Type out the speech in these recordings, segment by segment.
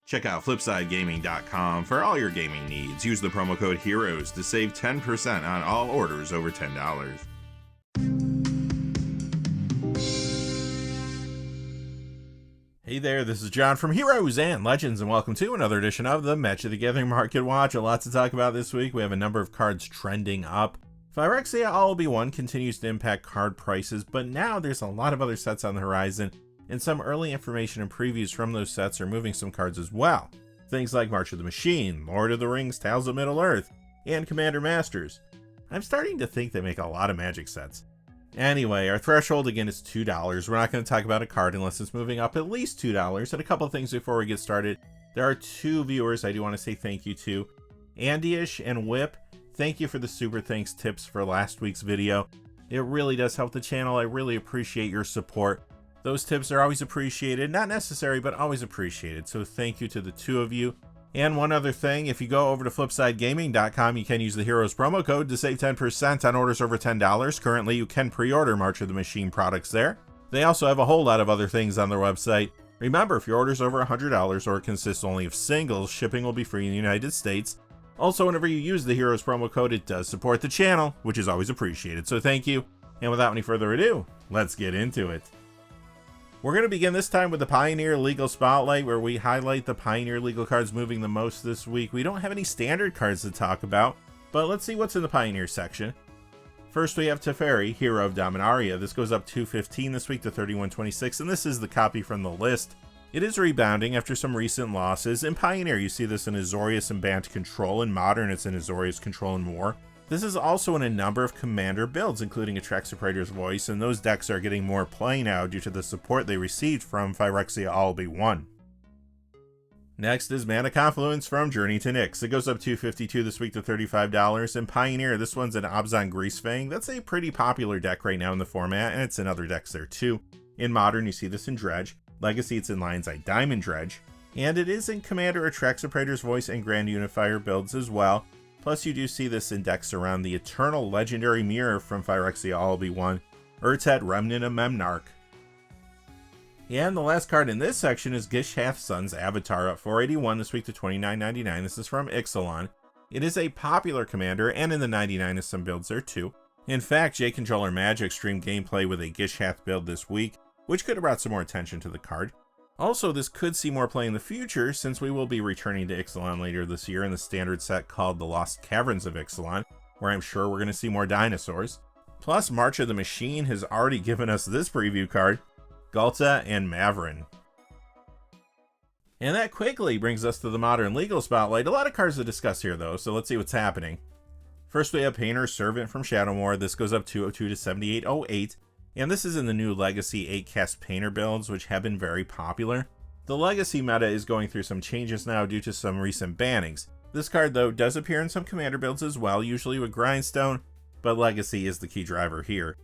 Check out FlipsideGaming.com for all your gaming needs. Use the promo code HEROES to save 10% on all orders over $10. Hey there, this is John from Heroes and Legends, and welcome to another edition of the Magic the Gathering Market Watch. A lot to talk about this week. We have a number of cards trending up. Phyrexia All-Be-One continues to impact card prices, but now there's a lot of other sets on the horizon, and some early information and previews from those sets are moving some cards as well. Things like March of the Machine, Lord of the Rings, Tales of Middle-earth, and Commander Masters. I'm starting to think they make a lot of Magic sets. Anyway, our threshold again is $2. We're not going to talk about a card unless it's moving up at least $2. And a couple of things before we get started. There are two viewers I do want to say thank you to. Andyish and Whip, thank you for the super thanks tips for last week's video. It really does help the channel. I really appreciate your support. Those tips are always appreciated. Not necessary, but always appreciated. So thank you to the two of you. And one other thing, if you go over to FlipsideGaming.com, you can use the Heroes promo code to save 10% on orders over $10. Currently, you can pre-order March of the Machine products there. They also have a whole lot of other things on their website. Remember, if your order's over $100 or consists only of singles, shipping will be free in the United States. Also, whenever you use the Heroes promo code, it does support the channel, which is always appreciated. So thank you. And without any further ado, let's get into it. We're going to begin this time with the Pioneer Legal Spotlight, where we highlight the Pioneer Legal cards moving the most this week. We don't have any standard cards to talk about, but let's see what's in the Pioneer section. First, we have Teferi, Hero of Dominaria. This goes up $2.15 this week to $31.26, and this is the copy from the list. It is rebounding after some recent losses. In Pioneer, you see this in Azorius and Bant Control. In Modern, it's in Azorius Control and War. This is also in a number of Commander builds, including a Trexapraetor's Voice, and those decks are getting more play now due to the support they received from Phyrexia All-Be-One. Next is Mana Confluence from Journey to Nyx. It goes up $2.52 this week to $35. In Pioneer, this one's an Abzan Greasefang. That's a pretty popular deck right now in the format, and it's in other decks there too. In Modern, you see this in Dredge. Legacy, it's in Lion's Eye Diamond Dredge. And it is in Commander, a Trexapraetor's Voice, and Grand Unifier builds as well. Plus, you do see this index around the Eternal Legendary Mirror from Phyrexia All-Be-One, Urtet Remnant of Memnarch. And the last card in this section is Gishath Sun's Avatar, up $4.81 this week to $29.99. This is from Ixalan. It is a popular commander, and in the 99 is some builds there too. In fact, J-Controller Magic streamed gameplay with a Gishath build this week, which could have brought some more attention to the card. Also, this could see more play in the future, since we will be returning to Ixalan later this year in the standard set called The Lost Caverns of Ixalan, where I'm sure we're going to see more dinosaurs. Plus, March of the Machine has already given us this preview card, Ghalta and Mavrin. And that quickly brings us to the Modern Legal Spotlight. A lot of cards to discuss here though, so let's see what's happening. First, we have Painter's Servant from Shadowmoor. This goes up $2.02 to $78.08. And this is in the new Legacy 8-cast Painter builds, which have been very popular. The Legacy meta is going through some changes now due to some recent bannings. This card, though, does appear in some Commander builds as well, usually with Grindstone, but Legacy is the key driver here.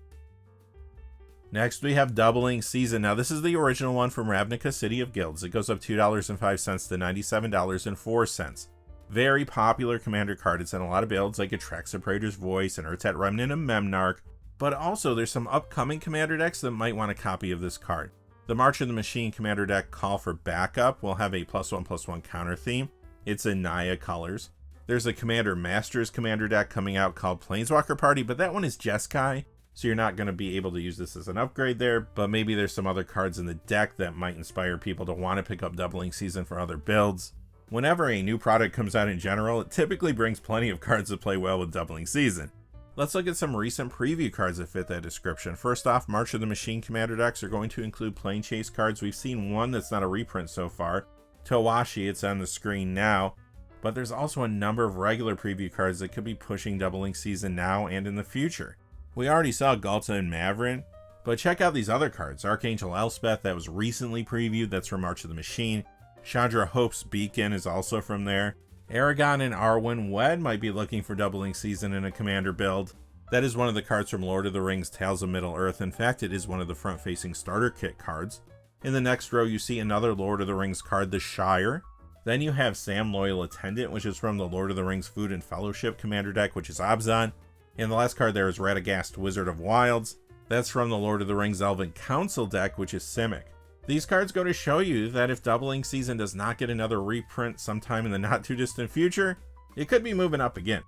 Next, we have Doubling Season. Now, this is the original one from Ravnica City of Guilds. It goes up $2.05 to $97.04. Very popular Commander card. It's in a lot of builds, like a Trexapraetor's Voice and Urtet Remnant of Memnarch. But also, there's some upcoming Commander decks that might want a copy of this card. The March of the Machine Commander deck Call for Backup will have a +1/+1 counter theme. It's in Naya colors. There's a Commander Masters Commander deck coming out called Planeswalker Party, but that one is Jeskai, so you're not going to be able to use this as an upgrade there, but maybe there's some other cards in the deck that might inspire people to want to pick up Doubling Season for other builds. Whenever a new product comes out in general, it typically brings plenty of cards that play well with Doubling Season. Let's look at some recent preview cards that fit that description. First off, March of the Machine Commander decks are going to include Plane Chase cards. We've seen one that's not a reprint so far, Towashi. It's on the screen now, but there's also a number of regular preview cards that could be pushing Doubling Season now and in the future. We already saw Ghalta and Mavrin, but check out these other cards. Archangel Elspeth, that was recently previewed, that's from March of the Machine. Chandra Hope's Beacon is also from there. Aragon and Arwen Wed might be looking for Doubling Season in a Commander build. That is one of the cards from Lord of the Rings Tales of Middle-earth. In fact, it is one of the front-facing starter kit cards. In the next row, you see another Lord of the Rings card, the Shire. Then you have Sam Loyal Attendant, which is from the Lord of the Rings Food and Fellowship Commander deck, which is Abzan. And the last card there is Radagast, Wizard of Wilds. That's from the Lord of the Rings Elven Council deck, which is Simic. These cards go to show you that if Doubling Season does not get another reprint sometime in the not too distant future, it could be moving up again.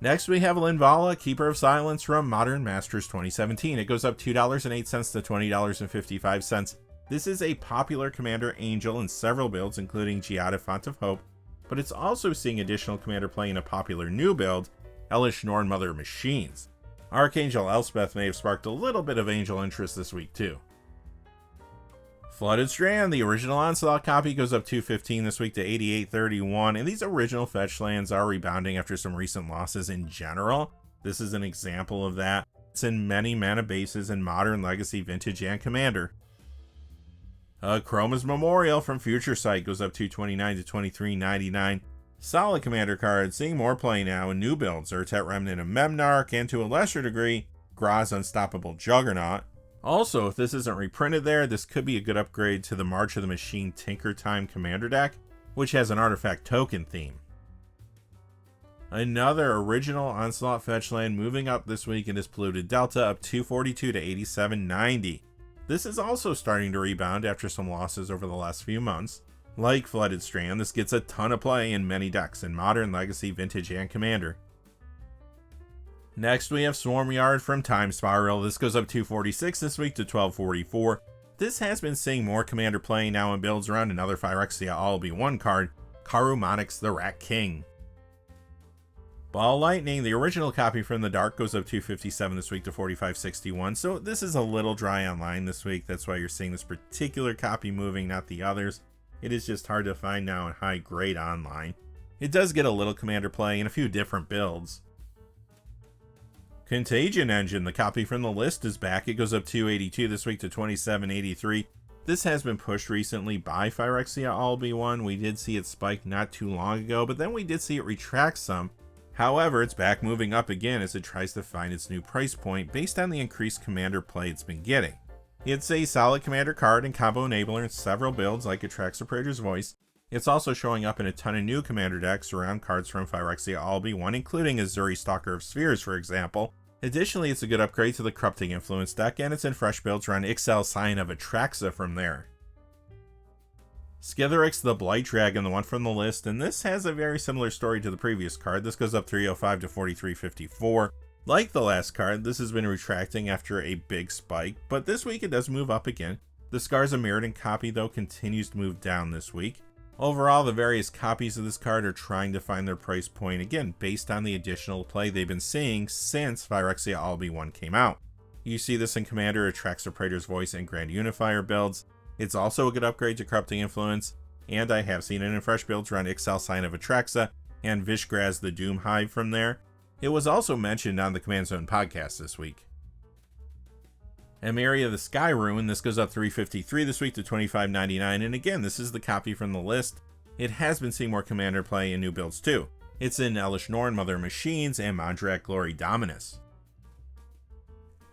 Next we have Linvala, Keeper of Silence from Modern Masters 2017. It goes up $2.08 to $20.55. This is a popular Commander Angel in several builds, including Giada Font of Hope, but it's also seeing additional Commander play in a popular new build, Elesh Norn Mother Machines. Archangel Elspeth may have sparked a little bit of Angel interest this week too. Flooded Strand, the original Onslaught copy, goes up $2.15 this week to $88.31, and these original fetch lands are rebounding after some recent losses in general. This is an example of that. It's in many mana bases in Modern, Legacy, Vintage, and Commander. Chroma's Memorial from Future Sight goes up $2.29 to $23.99. Solid Commander card, seeing more play now in new builds, Urtet Remnant of Memnarch, and to a lesser degree, Gra's Unstoppable Juggernaut. Also, if this isn't reprinted there, this could be a good upgrade to the March of the Machine Tinker Time Commander deck, which has an artifact token theme. Another original Onslaught fetch land moving up this week in this Polluted Delta, up $2.42 to $87.90. This is also starting to rebound after some losses over the last few months. Like Flooded Strand, this gets a ton of play in many decks in Modern, Legacy, Vintage, and Commander. Next we have Swarmyard from Time Spiral. This goes up $2.46 this week to $12.44. This has been seeing more Commander play now and builds around another Phyrexia All-Be-One card, Karumonix the Rat King. Ball Lightning, the original copy from the Dark, goes up $2.57 this week to $45.61. So this is a little dry online this week. That's why you're seeing this particular copy moving, not the others. It is just hard to find now in high grade online. It does get a little Commander play in a few different builds. Contagion Engine, the copy from the list, is back. It goes up $2.82 this week to $27.83. This has been pushed recently by Phyrexia All-Be-One. We did see it spike not too long ago, but then we did see it retract some. However, it's back moving up again as it tries to find its new price point based on the increased Commander play it's been getting. It's a solid Commander card and combo enabler in several builds like Atraxa Praetor's Voice. It's also showing up in a ton of new Commander decks around cards from Phyrexia All-Be-One, including Azuri Stalker of Spheres, for example. Additionally, it's a good upgrade to the Corrupting Influence deck, and it's in fresh builds around Ixal Sign of Atraxa from there. Skithiryx the Blight Dragon, the one from the list, and this has a very similar story to the previous card. This goes up $3.05 to $43.54. Like the last card, this has been retracting after a big spike, but this week it does move up again. The Scars of Mirrodin copy, though, continues to move down this week. Overall, the various copies of this card are trying to find their price point, again, based on the additional play they've been seeing since Phyrexia All-Be-One came out. You see this in Commander, Atraxa Praetor's Voice, and Grand Unifier builds. It's also a good upgrade to Corrupting Influence, and I have seen it in fresh builds around Ixal Sign of Atraxa and Vishgraz the Doom Hive from there. It was also mentioned on the Command Zone podcast this week. Emeria the Sky Ruin, this goes up $3.53 this week to $25.99, and again, this is the copy from the list. It has been seeing more Commander play in new builds too. It's in Elesh Norn Mother Machines and Mondrak Glory Dominus.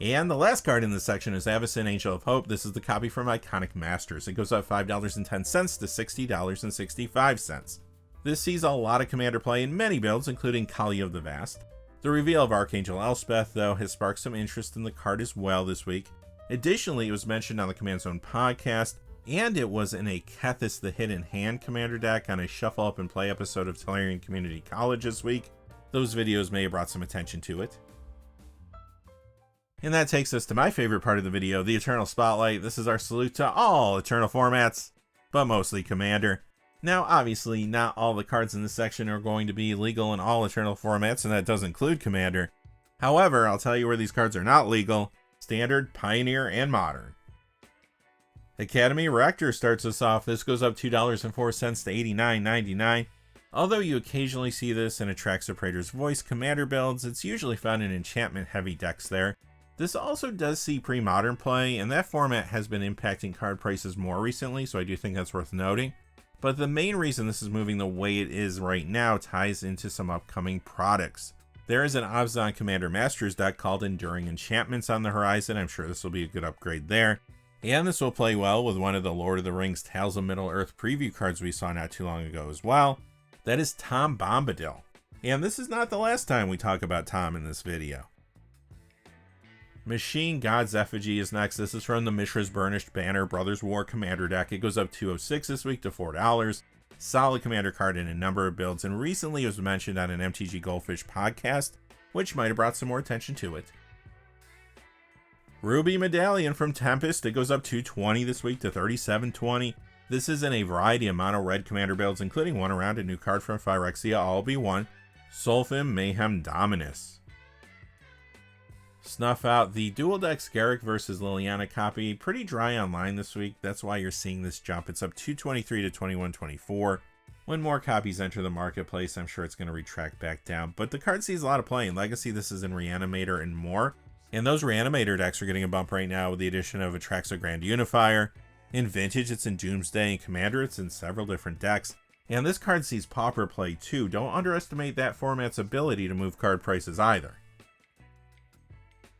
And the last card in this section is Avacyn Angel of Hope. This is the copy from Iconic Masters. It goes up $5.10 to $60.65. This sees a lot of Commander play in many builds, including Kali of the Vast. The reveal of Archangel Elspeth, though, has sparked some interest in the card as well this week. Additionally, it was mentioned on the Command Zone podcast, and it was in a Kethis the Hidden Hand Commander deck on a Shuffle Up and Play episode of Tellurian Community College this week. Those videos may have brought some attention to it. And that takes us to my favorite part of the video, the Eternal Spotlight. This is our salute to all Eternal formats, but mostly Commander. Now, obviously, not all the cards in this section are going to be legal in all Eternal formats, and that does include Commander. However, I'll tell you where these cards are not legal: Standard, Pioneer, and Modern. Academy Rector starts us off. This goes up $2.04 to $89.99. Although you occasionally see this in Atraxa Praetor's Voice Commander builds, it's usually found in enchantment-heavy decks there. This also does see pre-modern play, and that format has been impacting card prices more recently, so I do think that's worth noting. But the main reason this is moving the way it is right now ties into some upcoming products. There is an Abzan Commander Masters deck called Enduring Enchantments on the horizon. I'm sure this will be a good upgrade there. And this will play well with one of the Lord of the Rings Tales of Middle-earth preview cards we saw not too long ago as well. That is Tom Bombadil. And this is not the last time we talk about Tom in this video. Machine God's Effigy is next. This is from the Mishra's Burnished Banner Brothers War Commander deck. It goes up 206 this week to $4. Solid commander card in a number of builds, and recently it was mentioned on an MTG Goldfish podcast, which might have brought some more attention to it. Ruby Medallion from Tempest. It goes up 220 this week to $37.20. This is in a variety of mono red commander builds, including one around a new card from Phyrexia, all be one, Solfim Mayhem Dominus. Snuff out the Dual Decks Garrick versus Liliana copy. Pretty dry online this week. That's why you're seeing this jump. It's up 223 to 21.24. When more copies enter the marketplace, I'm sure it's going to retract back down. But the card sees a lot of play. In Legacy, this is in Reanimator and more. And those Reanimator decks are getting a bump right now with the addition of Atraxa Grand Unifier. In Vintage, it's in Doomsday, and Commander, it's in several different decks. And this card sees Pauper play too. Don't underestimate that format's ability to move card prices either.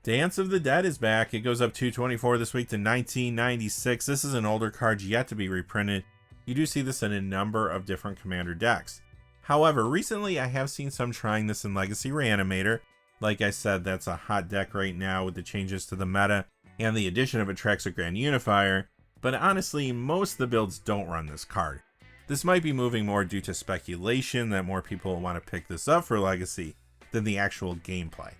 Dance of the Dead is back. It goes up 224 this week to 1996. This is an older card yet to be reprinted. You do see this in a number of different commander decks. However, recently I have seen some trying this in Legacy Reanimator. Like I said, that's a hot deck right now with the changes to the meta and the addition of Atraxa Grand Unifier. But honestly, most of the builds don't run this card. This might be moving more due to speculation that more people want to pick this up for Legacy than the actual gameplay.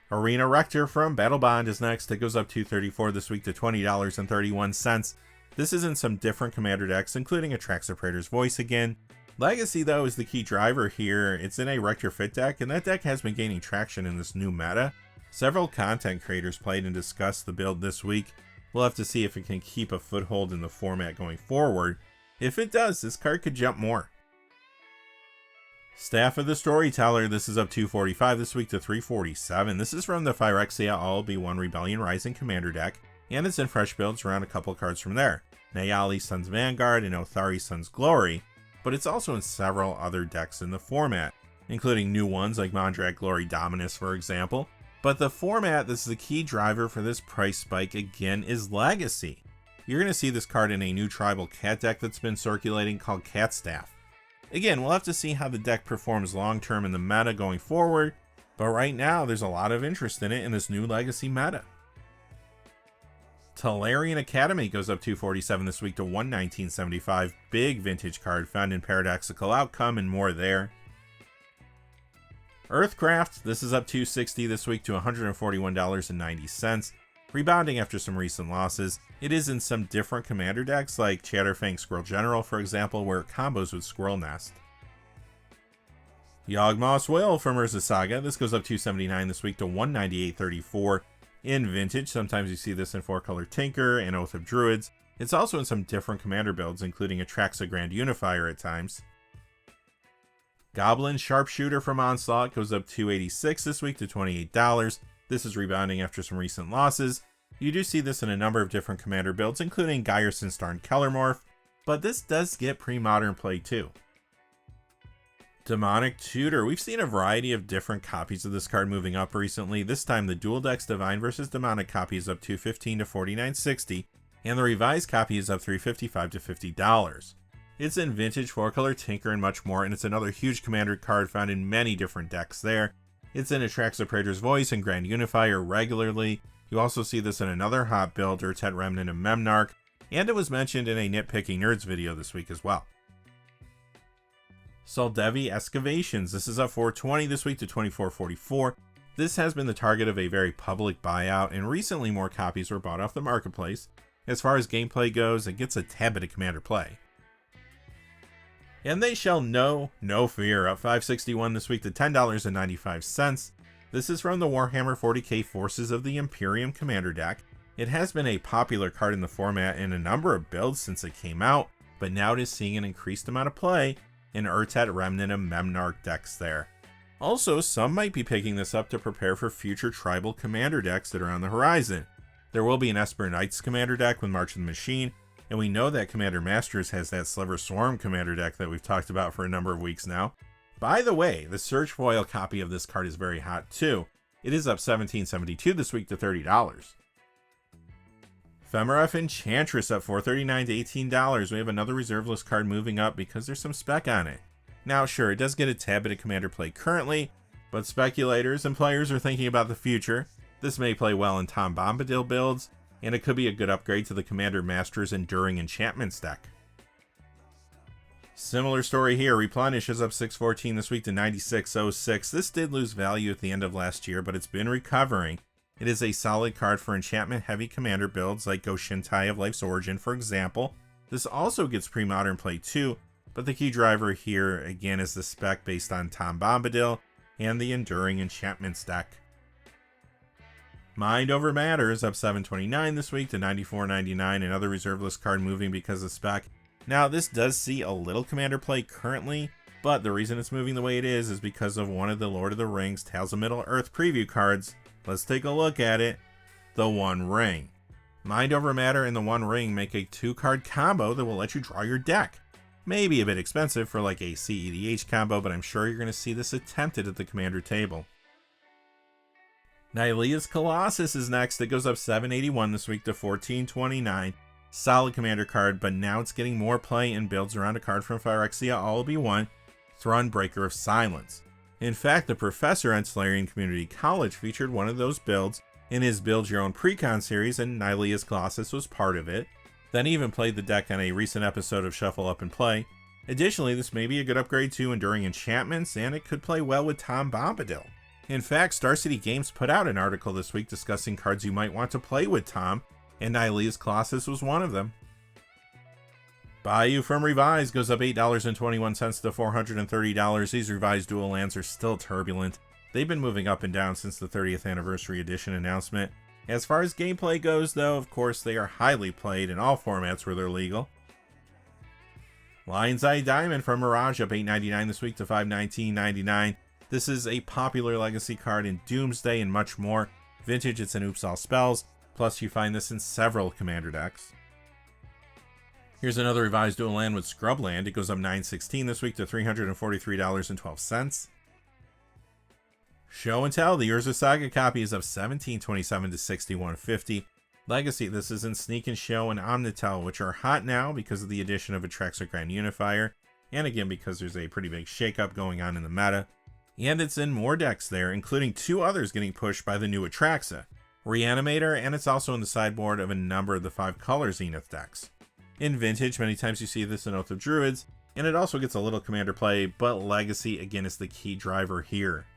Arena Rector from Battlebond is next. It goes up $234 this week to $20.31. This is in some different commander decks, including Atraxa Praetor's Voice again. Legacy, though, is the key driver here. It's in a Rector Fit deck, and that deck has been gaining traction in this new meta. Several content creators played and discussed the build this week. We'll have to see if it can keep a foothold in the format going forward. If it does, this card could jump more. Staff of the Storyteller. This is up $245 this week to $347. This is from the Phyrexia All-Be-One Rebellion Rising Commander deck, and it's in fresh builds around a couple cards from there. Nayali Sun's Vanguard and Othari Sun's Glory, but it's also in several other decks in the format, including new ones like Mondrak Glory Dominus, for example. But the format that's the key driver for this price spike again is Legacy. You're going to see this card in a new tribal cat deck that's been circulating called Cat Staff. Again, we'll have to see how the deck performs long term in the meta going forward, but right now there's a lot of interest in it in this new Legacy meta. Tolarian Academy goes up $247 this week to $119.75. Big vintage card found in Paradoxical Outcome and more there. Earthcraft, this is up $260 this week to $141.90. Rebounding after some recent losses. It is in some different commander decks like Chatterfang Squirrel General, for example, where it combos with Squirrel Nest. Yawgmoth's Will from Urza Saga. This goes up $279 this week to $198.34. In Vintage, sometimes you see this in 4-color Tinker and Oath of Druids. It's also in some different commander builds, including Atraxa Grand Unifier at times. Goblin Sharpshooter from Onslaught goes up $286 this week to $28. This is rebounding after some recent losses. You do see this in a number of different commander builds, including Gyerson Starn Kellermorph, but this does get pre-modern play too. Demonic Tutor. We've seen a variety of different copies of this card moving up recently. This time the Dual Decks Divine vs. Demonic copy is up $215 to $49.60, and the revised copy is up $355 to $50. It's in Vintage, 4-color Tinker, and much more, and it's another huge commander card found in many different decks there. It's in Atraxa Praetor's Voice and Grand Unifier regularly. You also see this in another hot build, Urtet Remnant and Memnarch, and it was mentioned in a Nitpicking Nerds video this week as well. Soldevi Excavations. This is up $420 this week to $24.44. This has been the target of a very public buyout, and recently more copies were bought off the marketplace. As far as gameplay goes, it gets a tad bit of commander play. And They Shall Know No Fear, up $561 this week to $10.95. This is from the Warhammer 40k Forces of the Imperium commander deck. It has been a popular card in the format in a number of builds since it came out, but now it is seeing an increased amount of play in Urtet Remnant and Memnarch decks there. Also, some might be picking this up to prepare for future tribal commander decks that are on the horizon. There will be an Esper Knights commander deck with March of the Machine, and we know that Commander Masters has that Sliver Swarm commander deck that we've talked about for a number of weeks now. By the way, the Surge Foil copy of this card is very hot too. It is up $17.72 this week to $30. Femaref Enchantress up $4.39 to $18. We have another reserve list card moving up because there's some spec on it. Now sure, it does get a tad bit of commander play currently, but speculators and players are thinking about the future. This may play well in Tom Bombadil builds, and it could be a good upgrade to the Commander Master's Enduring Enchantments deck. Similar story here. Replenish is up 614 this week to 9606. This did lose value at the end of last year, but it's been recovering. It is a solid card for enchantment-heavy commander builds like Go Shintai of Life's Origin, for example. This also gets pre-modern play too, but the key driver here, again, is the spec based on Tom Bombadil and the Enduring Enchantments deck. Mind Over Matter is up 729 this week to 94.99, another reserve list card moving because of spec. Now, this does see a little commander play currently, but the reason it's moving the way it is because of one of the Lord of the Rings Tales of Middle-earth preview cards. Let's take a look at it. The One Ring. Mind Over Matter and the One Ring make a 2-card combo that will let you draw your deck. Maybe a bit expensive for like a CEDH combo, but I'm sure you're going to see this attempted at the commander table. Nylea's Colossus is next. It goes up 781 this week to 1429. Solid commander card, but now it's getting more play and builds around a card from Phyrexia All-Be-One, Thrun Breaker of Silence. In fact, the professor at Solarian Community College featured one of those builds in his Build Your Own Precon series, and Nylea's Colossus was part of it. Then he even played the deck on a recent episode of Shuffle Up and Play. Additionally, this may be a good upgrade to Enduring Enchantments, and it could play well with Tom Bombadil. In fact, Star City Games put out an article this week discussing cards you might want to play with Tom, and Nylea's Colossus was one of them. Bayou from Revise goes up $8.21 to $430. These revised dual lands are still turbulent. They've been moving up and down since the 30th anniversary edition announcement. As far as gameplay goes, though, of course, they are highly played in all formats where they're legal. Lion's Eye Diamond from Mirage up $8.99 this week to $519.99. This is a popular legacy card in Doomsday and much more. Vintage, it's an Oops All Spells. Plus, you find this in several commander decks. Here's another revised dual land with Scrubland. It goes up $9.16 this week to $343.12. Show and Tell, the Urza Saga copy is up $17.27 to $61.50. Legacy, this is in Sneak and Show and Omnitel, which are hot now because of the addition of a Drechsler Grand Unifier, and again because there's a pretty big shakeup going on in the meta. And it's in more decks there, including 2 others getting pushed by the new Atraxa, Reanimator, and it's also in the sideboard of a number of the 5-color Zenith decks. In Vintage, many times you see this in Oath of Druids, and it also gets a little commander play, but Legacy again is the key driver here.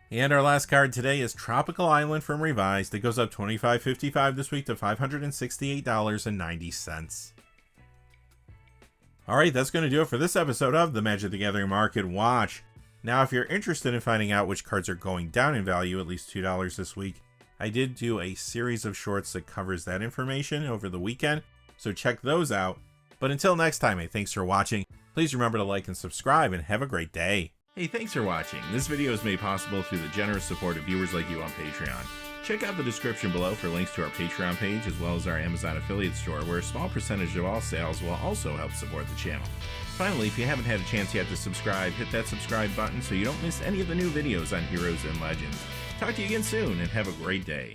And our last card today is Tropical Island from Revised. It goes up $25.55 this week to $568.90. Alright, that's going to do it for this episode of the Magic the Gathering Market Watch. Now, if you're interested in finding out which cards are going down in value, at least $2 this week, I did do a series of shorts that covers that information over the weekend, so check those out. But until next time, thanks for watching. Please remember to like and subscribe, and have a great day. Hey, thanks for watching. This video is made possible through the generous support of viewers like you on Patreon. Check out the description below for links to our Patreon page, as well as our Amazon affiliate store, where a small percentage of all sales will also help support the channel. Finally, if you haven't had a chance yet to subscribe, hit that subscribe button so you don't miss any of the new videos on Heroes and Legends. Talk to you again soon, and have a great day.